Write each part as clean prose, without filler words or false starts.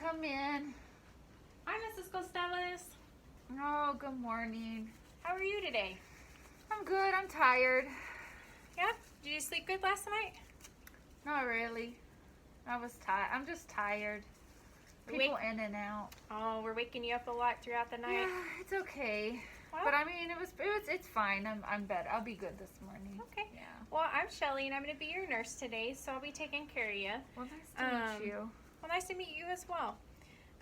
come in. Hi, Mrs. Costellas. Oh, good morning. How are you today? I'm good. I'm tired. Yeah? Did you sleep good last night? Not really. I was tired. I'm just tired. People in and out. Oh, we're waking you up a lot throughout the night. Yeah, it's okay. Well, But I mean, it's fine. I'm better. I'll be good this morning. okay. Yeah. Well, I'm Shelly, and I'm going to be your nurse today, so I'll be taking care of you. Well, nice to meet you. Well, nice to meet you as well.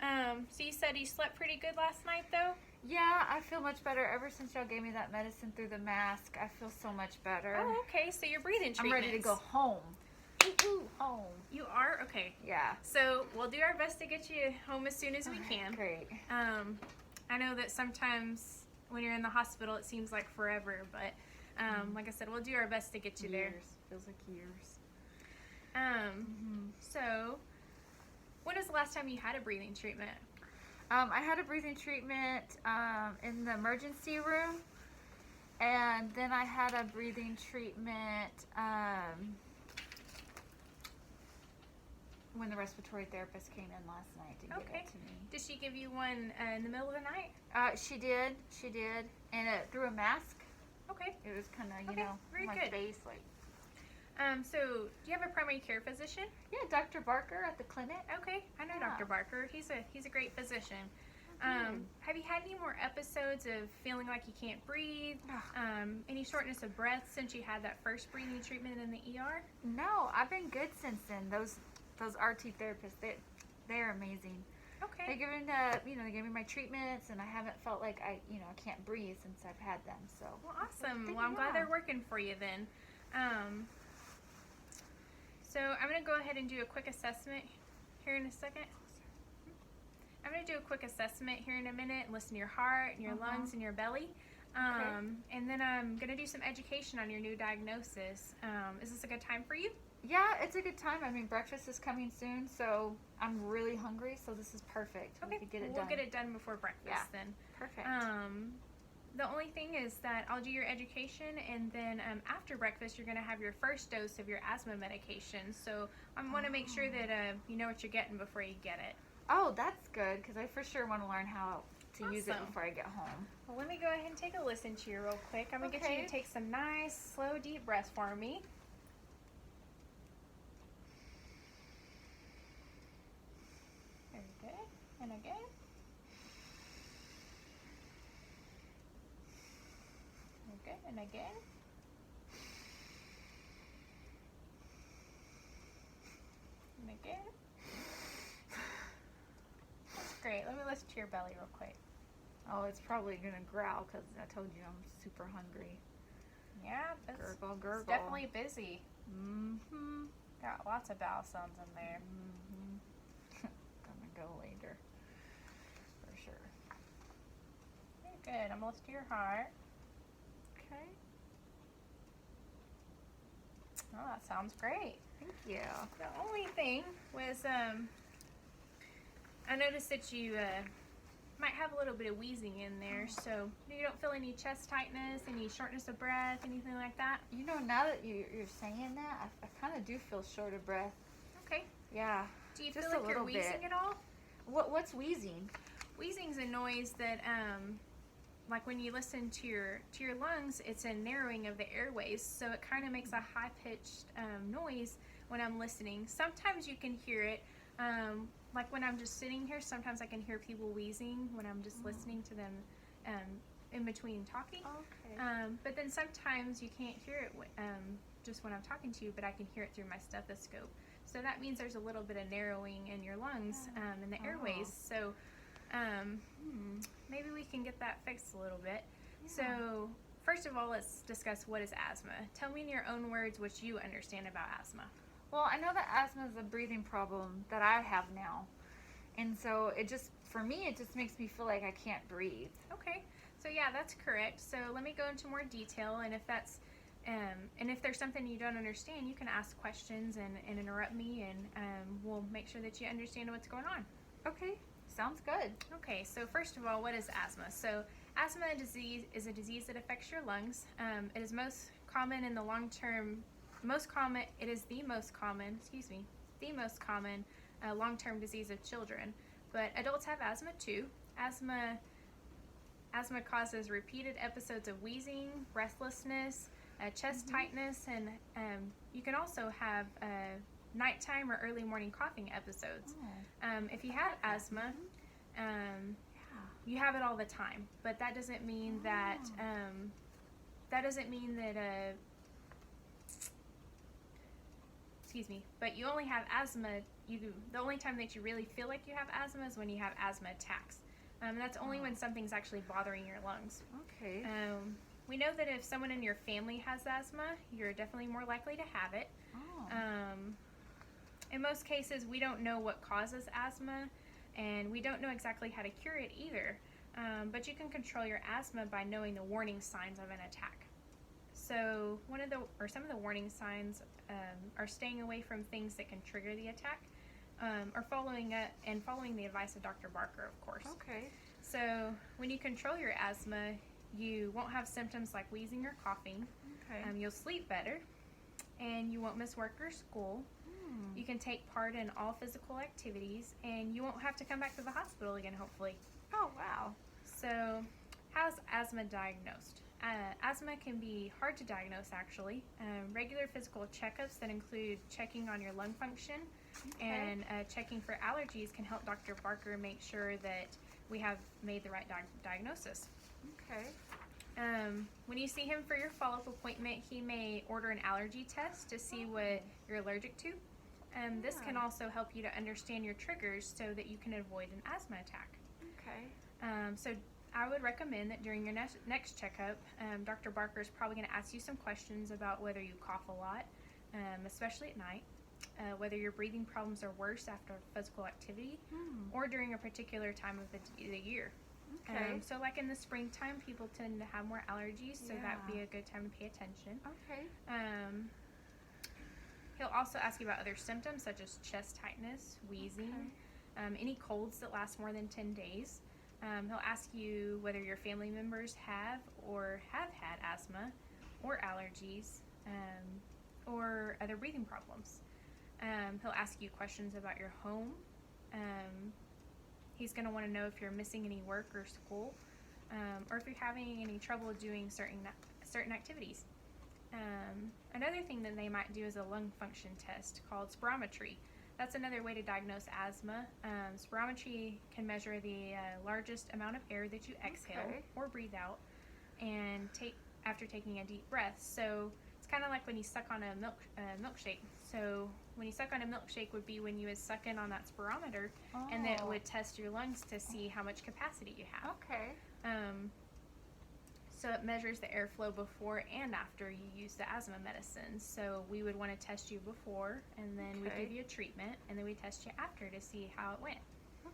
So you said you slept pretty good last night, though? Yeah, I feel much better. Ever since y'all gave me that medicine through the mask, I feel so much better. Oh, okay. So you're breathing I'm treatments. ready to go home. Woo-hoo, home. You are? Okay. Yeah. So we'll do our best to get you home as soon as we can. Great. I know that sometimes when you're in the hospital, it seems like forever, but like I said, we'll do our best to get you there. Feels like years. So, when was the last time you had a breathing treatment? I had a breathing treatment in the emergency room, and then I had a breathing treatment when the respiratory therapist came in last night to give it to me. Did she give you one in the middle of the night? She did, and through a mask. Okay. It was kind of, very my good. face, like. So, do you have a primary care physician? Yeah, Dr. Barker at the clinic. Okay, I know Yeah. Dr. Barker. He's a great physician. Have you had any more episodes of feeling like you can't breathe? Any shortness of breath since you had that first breathing treatment in the ER? No, I've been good since then. Those RT therapists, they're amazing. Okay. They gave me my treatments, and I haven't felt like I can't breathe since I've had them. So. Well, awesome. Well, I'm glad they're working for you then. So I'm going to go ahead and do a quick assessment here in a second. I'm going to do a quick assessment here in a minute and listen to your heart and your lungs and your belly. And then I'm going to do some education on your new diagnosis. Is this a good time for you? Yeah, it's a good time. I mean, breakfast is coming soon, so I'm really hungry, so this is perfect. Okay, We could get it we'll done. get it done before breakfast then. Perfect. The only thing is that I'll do your education, and then after breakfast, you're going to have your first dose of your asthma medication. So I want to make sure that you know what you're getting before you get it. Oh, that's good, because I for sure want to learn how to use it Awesome. before I get home. Well, let me go ahead and take a listen to you real quick. I'm going to get you to take some nice, slow, deep breaths for me. Very good. And again. Good. And again. And again. That's great. Let me listen to your belly real quick. Oh, it's probably going to growl, because I told you I'm super hungry. Yeah, it's Gurgle, gurgle. It's definitely busy. Mm-hmm. Got lots of bowel sounds in there. Gonna go later. For sure. Very good. I'm going to listen to your heart. Okay. Oh, that sounds great. Thank you. The only thing was, I noticed that you might have a little bit of wheezing in there, so you don't feel any chest tightness, any shortness of breath, anything like that? Now that you're saying that, I kind of do feel short of breath. Okay. Yeah. Do you Just feel a like you're little wheezing bit. at all? What's wheezing? Wheezing's a noise that, like when you listen to your lungs, it's a narrowing of the airways, so it kind of makes a high-pitched noise when I'm listening. Sometimes you can hear it, like when I'm just sitting here, sometimes I can hear people wheezing when I'm just listening to them in between talking. Okay. But then sometimes you can't hear it just when I'm talking to you, but I can hear it through my stethoscope. So that means there's a little bit of narrowing in your lungs in the airways. So maybe we can get that fixed a little bit. Yeah. So first of all, let's discuss what is asthma. Tell me in your own words what you understand about asthma. Well, I know that asthma is a breathing problem that I have now. And so for me, it just makes me feel like I can't breathe. Okay, so yeah, that's correct. So let me go into more detail, and if there's something you don't understand, you can ask questions and interrupt me, and we'll make sure that you understand what's going on. Okay, sounds good. Okay, so first of all, what is asthma? So asthma disease is a disease that affects your lungs. It is most common in the long-term, it is the most common long-term disease of children. but adults have asthma too. Asthma causes repeated episodes of wheezing, breathlessness, chest tightness, and you can also have nighttime or early morning coughing episodes. If you have asthma, you have it all the time, but that doesn't mean that excuse me, but you only have asthma. The only time that you really feel like you have asthma is when you have asthma attacks. That's only when something's actually bothering your lungs. Okay. We know that if someone in your family has asthma, you're definitely more likely to have it. In most cases, we don't know what causes asthma, and we don't know exactly how to cure it either. But you can control your asthma by knowing the warning signs of an attack. So some of the warning signs are staying away from things that can trigger the attack, or following the advice of Dr. Barker, of course. Okay. So when you control your asthma, you won't have symptoms like wheezing or coughing. Okay. You'll sleep better, and you won't miss work or school. You can take part in all physical activities, and you won't have to come back to the hospital again, hopefully. Oh, wow. So, how's asthma diagnosed? Asthma can be hard to diagnose, actually. Regular physical checkups that include checking on your lung function and checking for allergies can help Dr. Barker make sure that we have made the right diagnosis. Okay. When you see him for your follow-up appointment, he may order an allergy test to see what you're allergic to. This can also help you to understand your triggers so that you can avoid an asthma attack. Okay. So I would recommend that during your next checkup, Dr. Barker is probably going to ask you some questions about whether you cough a lot, especially at night, whether your breathing problems are worse after physical activity, or during a particular time of the year. Okay. So like in the springtime, people tend to have more allergies, so that would be a good time to pay attention. Okay. He'll also ask you about other symptoms such as chest tightness, wheezing, any colds that last more than 10 days. He'll ask you whether your family members have or have had asthma or allergies or other breathing problems. He'll ask you questions about your home. He's going to want to know if you're missing any work or school, or if you're having any trouble doing certain activities. Another thing that they might do is a lung function test called spirometry. That's another way to diagnose asthma. Spirometry can measure the largest amount of air that you exhale or breathe out, and after taking a deep breath. So it's kind of like when you suck on a milkshake. So when you suck on a milkshake would be when you would suck in on that spirometer, and then it would test your lungs to see how much capacity you have. Okay. So it measures the airflow before and after you use the asthma medicine. So we would want to test you before, and then we give you a treatment, and then we test you after to see how it went.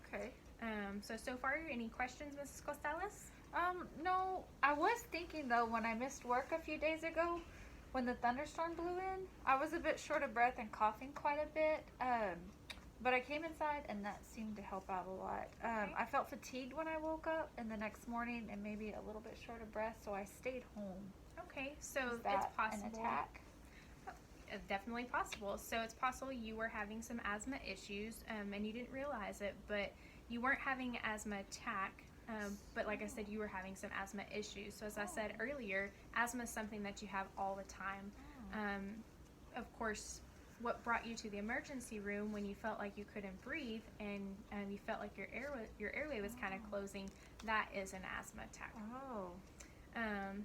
Okay. So far, any questions, Mrs. Costales? No. I was thinking, though, when I missed work a few days ago, when the thunderstorm blew in, I was a bit short of breath and coughing quite a bit. But I came inside, and that seemed to help out a lot. I felt fatigued when I woke up, and the next morning, and maybe a little bit short of breath, so I stayed home. Okay, so Is that it's possible. an attack? Definitely possible. So it's possible you were having some asthma issues, and you didn't realize it, but you weren't having an asthma attack. But like I said, you were having some asthma issues. So as I said earlier, asthma is something that you have all the time. Of course, what brought you to the emergency room when you felt like you couldn't breathe and you felt like your airway was kind of closing, that is an asthma attack.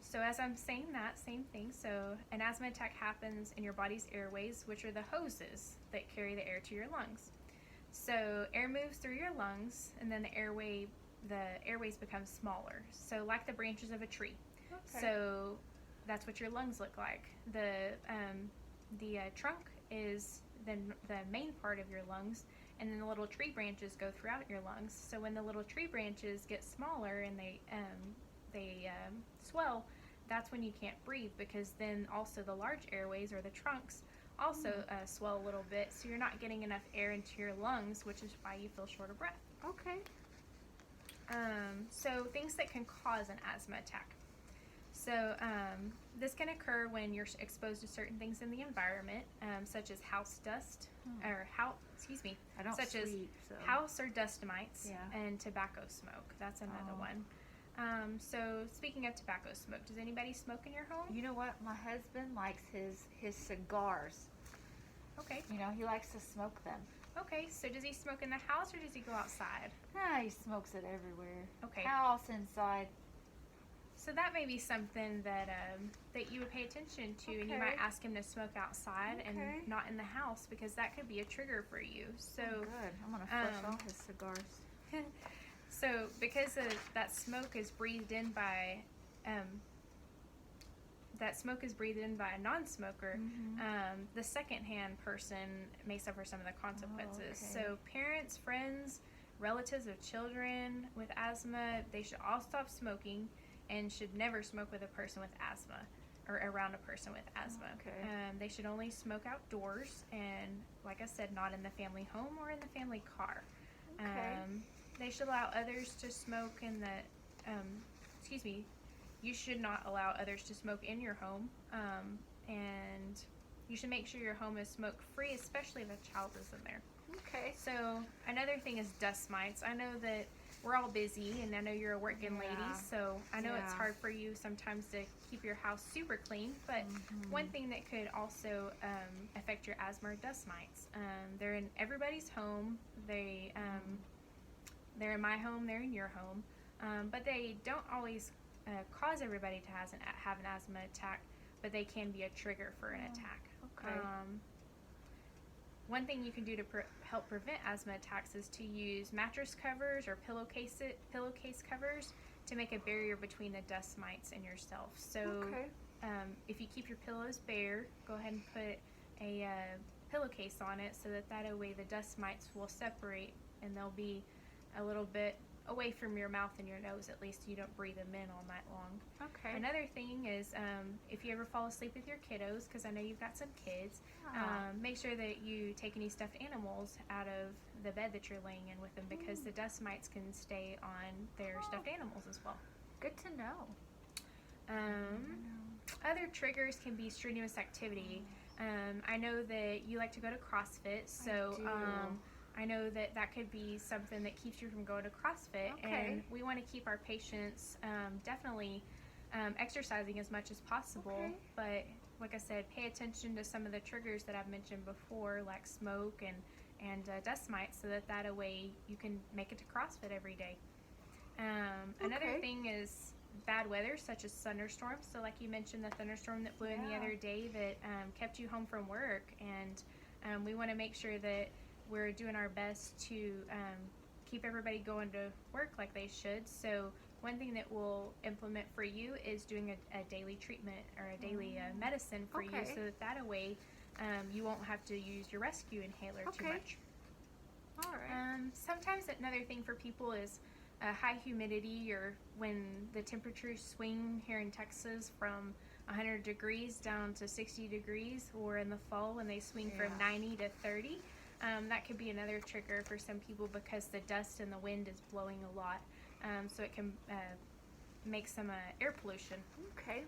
So as I'm saying that, same thing. So an asthma attack happens in your body's airways, which are the hoses that carry the air to your lungs. So air moves through your lungs, and then the airways become smaller. So like the branches of a tree. So that's what your lungs look like. The trunk is the main part of your lungs, and then the little tree branches go throughout your lungs. So when the little tree branches get smaller and they swell, that's when you can't breathe, because then also the large airways or the trunks also swell a little bit, so you're not getting enough air into your lungs, which is why you feel short of breath. So things that can cause an asthma attack. So this can occur when you're exposed to certain things in the environment, such as house dust, or I don't such as sleep, so. house or dust mites, Yeah. and tobacco smoke. That's another Oh. one. So speaking of tobacco smoke, does anybody smoke in your home? You know what? My husband likes his cigars. Okay. You know, he likes to smoke them. Okay, so does he smoke in the house or does he go outside? He smokes it everywhere. Okay. House, inside. So that may be something that that you would pay attention to, and you Okay. might ask him to smoke outside Okay. and not in the house, because that could be a trigger for you. So, Oh, good. I'm gonna flush um, all his cigars. so because that smoke is breathed in by a non-smoker, the second-hand person may suffer some of the consequences. okay. So parents, friends, relatives of children with asthma, they should all stop smoking and should never smoke with a person with asthma or around a person with asthma. Okay. They should only smoke outdoors and, like I said, not in the family home or in the family car. Okay. They should allow others to smoke in the, you should not allow others to smoke in your home, and you should make sure your home is smoke free, especially if a child is in there. Okay. So another thing is dust mites. I know that we're all busy, and I know you're a working lady, Yeah. so I know it's Yeah. hard for you sometimes to keep your house super clean, but one thing that could also affect your asthma are dust mites. They're in everybody's home. They're in my home, they're in your home, but they don't always cause everybody to have an asthma attack, but they can be a trigger for an attack. Okay. One thing you can do to help prevent asthma attacks is to use mattress covers or pillowcase covers to make a barrier between the dust mites and yourself. So Okay. if you keep your pillows bare, go ahead and put a pillowcase on it so that way the dust mites will separate and they'll be a little bit away from your mouth and your nose. At least you don't breathe them in all night long. Okay. Another thing is if you ever fall asleep with your kiddos, because I know you've got some kids, make sure that you take any stuffed animals out of the bed that you're laying in with them, because the dust mites can stay on their stuffed animals as well. Good to know. Other triggers can be strenuous activity. I know that you like to go to CrossFit, so do. I know that could be something that keeps you from going to CrossFit. Okay. And we want to keep our patients definitely exercising as much as possible. Okay. But like I said, pay attention to some of the triggers that I've mentioned before, like smoke and dust mites, so that way you can make it to CrossFit every day. Another Okay. thing is bad weather, such as thunderstorms. So like you mentioned, the thunderstorm that blew in the Yeah. other day that kept you home from work, and we want to make sure that we're doing our best to keep everybody going to work like they should. So one thing that we'll implement for you is doing a daily treatment or a daily medicine for you, Okay. so that way you won't have to use your rescue inhaler too Okay. much. All right. Sometimes another thing for people is high humidity, or when the temperatures swing here in Texas from 100 degrees down to 60 degrees, or in the fall when they swing from Yeah. 90 to 30. That could be another trigger for some people, because the dust and the wind is blowing a lot, so it can make some air pollution. Okay.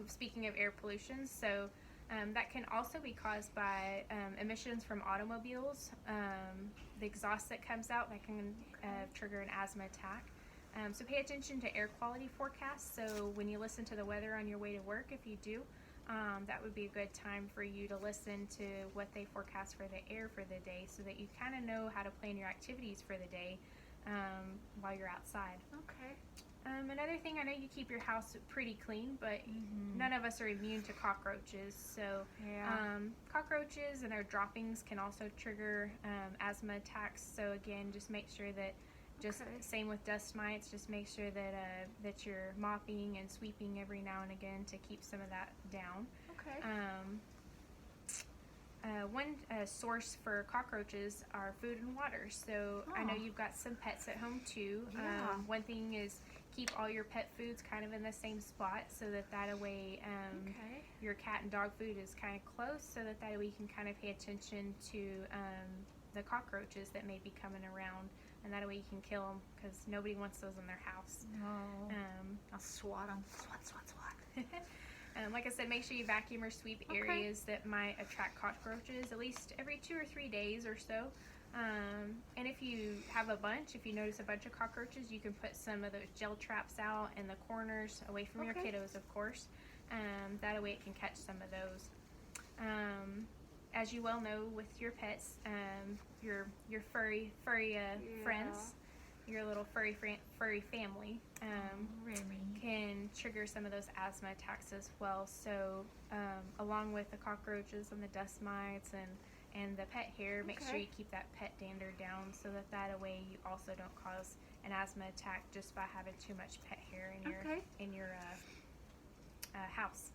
Speaking of air pollution, so that can also be caused by emissions from automobiles. The exhaust that comes out, that can trigger an asthma attack. So pay attention to air quality forecasts. So when you listen to the weather on your way to work, if you do, that would be a good time for you to listen to what they forecast for the air for the day, so that you kind of know how to plan your activities for the day while you're outside. Okay. Another thing, I know you keep your house pretty clean, but none of us are immune to cockroaches. So Yeah. cockroaches and their droppings can also trigger asthma attacks. So again, just make sure that, Okay. same with dust mites, just make sure that that you're mopping and sweeping every now and again to keep some of that down. Okay. One source for cockroaches are food and water. So I know Oh. you've got some pets at home too. Yeah. One thing is keep all your pet foods kind of in the same spot, so that way Okay. your cat and dog food is kind of close, so that way you can kind of pay attention to the cockroaches that may be coming around and that way you can kill them because nobody wants those in their house. No. I'll swat them. Swat. Like I said, make sure you vacuum or sweep Okay. areas that might attract cockroaches at least every 2 or 3 days or so. And if you have a bunch, if you notice a bunch of cockroaches, you can put some of those gel traps out in the corners away from your Okay. kiddos, of course. That way it can catch some of those. As you well know, with your pets, your furry friends, your little furry family, Remy. can trigger some of those asthma attacks as well. So, along with the cockroaches and the dust mites and the pet hair, make sure Okay. you keep that pet dander down so that way you also don't cause an asthma attack just by having too much pet hair in your house.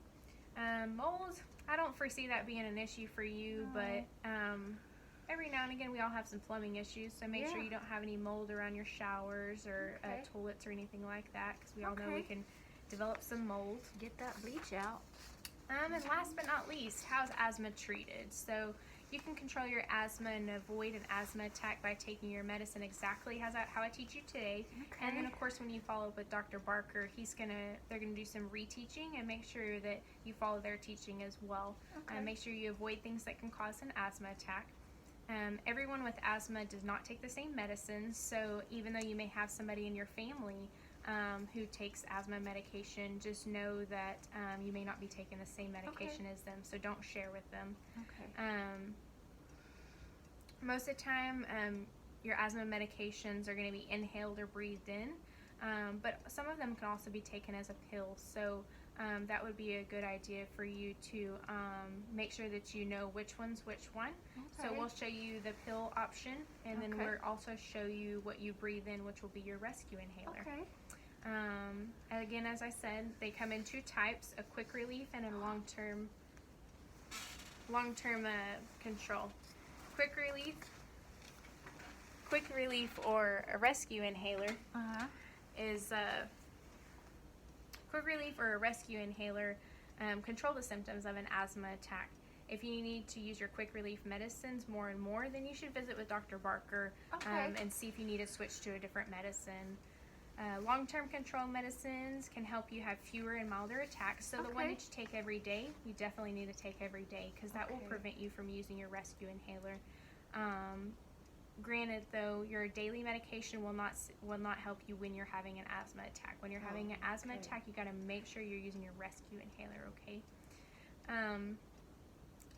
Mold, I don't foresee that being an issue for you, No. but every now and again we all have some plumbing issues, so make sure Yeah. you don't have any mold around your showers or Okay. toilets or anything like that, because we all know we Okay. can develop some mold. Get that bleach out. And last but not least, how's asthma treated? So you can control your asthma and avoid an asthma attack by taking your medicine exactly how I teach you today. Okay. And then of course when you follow up with Dr. Barker, they're gonna do some reteaching and make sure that you follow their teaching as well. Okay. Make sure you avoid things that can cause an asthma attack. Everyone with asthma does not take the same medicines, so even though you may have somebody in your family who takes asthma medication, just know that you may not be taking the same medication as them, so don't share with them. Okay. Most of the time, your asthma medications are going to be inhaled or breathed in, but some of them can also be taken as a pill, so that would be a good idea for you to make sure that you know which one's which one. So Okay. we'll show you the pill option, and then Okay. we'll also show you what you breathe in, which will be your rescue inhaler. Okay. Again, as I said, they come in 2 types: a quick relief and a long-term control. Quick relief or a rescue inhaler is quick relief or a rescue inhaler control the symptoms of an asthma attack. If you need to use your quick relief medicines more and more, then you should visit with Dr. Barker Okay. and see if you need to switch to a different medicine. Long-term control medicines can help you have fewer and milder attacks. So the one Okay. that you take every day, you definitely need to take every day, because that will Okay. prevent you from using your rescue inhaler. Granted, though, your daily medication will not help you when you're having an asthma attack. When you're having an asthma okay. attack, you got to make sure you're using your rescue inhaler. Okay.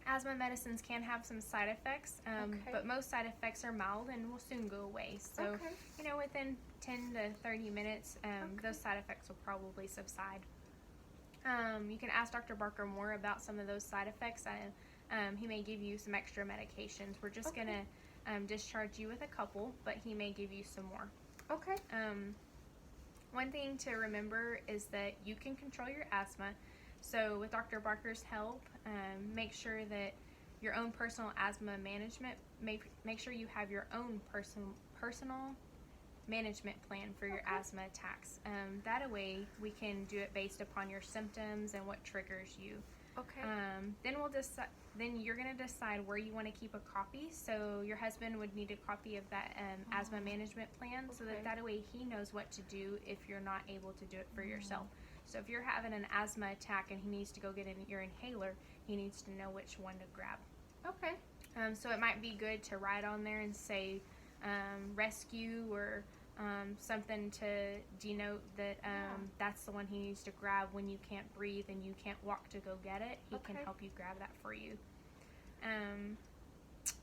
Asthma medicines can have some side effects, Okay. but most side effects are mild and will soon go away. So, Okay. within 10 to 30 minutes, those side effects will probably subside. You can ask Dr. Barker more about some of those side effects. He may give you some extra medications. We're just Okay. going to discharge you with a couple, but he may give you some more. Okay. One thing to remember is that you can control your asthma. So with Dr. Barker's help, make sure that your own personal asthma management, make sure you have your own personal management plan for your Okay. asthma attacks. That way we can do it based upon your symptoms and what triggers you. Okay. Then you're going to decide where you want to keep a copy. So your husband would need a copy of that asthma management plan, so Okay. that way he knows what to do if you're not able to do it for yourself. So if you're having an asthma attack and he needs to go get your inhaler, he needs to know which one to grab. Okay. So it might be good to write on there and say rescue or something to denote that that's the one he needs to grab when you can't breathe and you can't walk to go get it. He can Okay. help you grab that for you.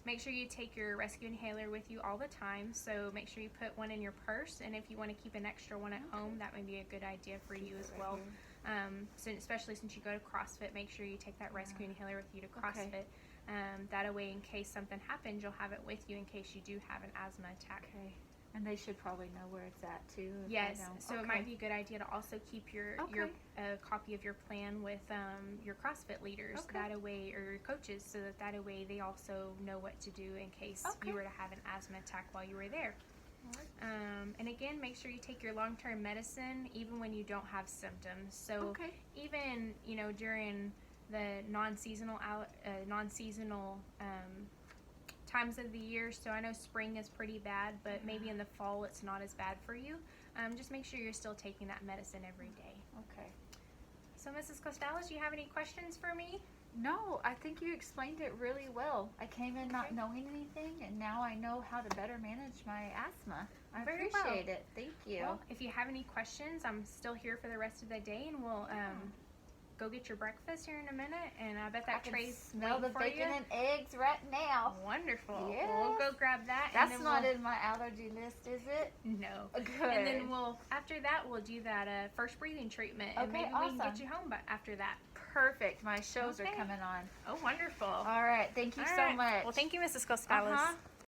Make sure you take your rescue inhaler with you all the time. So make sure you put one in your purse, and if you want to keep an extra one at home, that may be a good idea for you as well. Especially since you go to CrossFit, make sure you take that rescue inhaler with you to CrossFit. Okay. That way, in case something happens, you'll have it with you in case you do have an asthma attack. Okay. And they should probably know where it's at too. If Yes, they don't. so it might be a good idea to also keep your Okay. copy of your plan with your CrossFit leaders, Okay. that way, or your coaches, so that way they also know what to do in case Okay. you were to have an asthma attack while you were there. Alright. And again, make sure you take your long-term medicine even when you don't have symptoms. So Okay. even times of the year. So I know spring is pretty bad, but maybe in the fall it's not as bad for you. Just make sure you're still taking that medicine every day. Okay. So Mrs. Costales, do you have any questions for me? No, I think you explained it really well. I came in not Okay. knowing anything, and now I know how to better manage my asthma. I Very appreciate well. it. Thank you. Well, if you have any questions, I'm still here for the rest of the day, and we'll go get your breakfast here in a minute. And I bet I that can tray's smell waiting the for bacon you. and eggs right now. Wonderful. Yes. Well, we'll go grab that. That's and then not in my allergy list, is it? No. Good. And then after that, we'll do that first breathing treatment, and Okay, maybe we can awesome. get you home after that. Perfect. My shows are Okay. coming on. Oh, wonderful. All right. Thank you All so right. much. Well, thank you, Mrs. Costales. Uh-huh.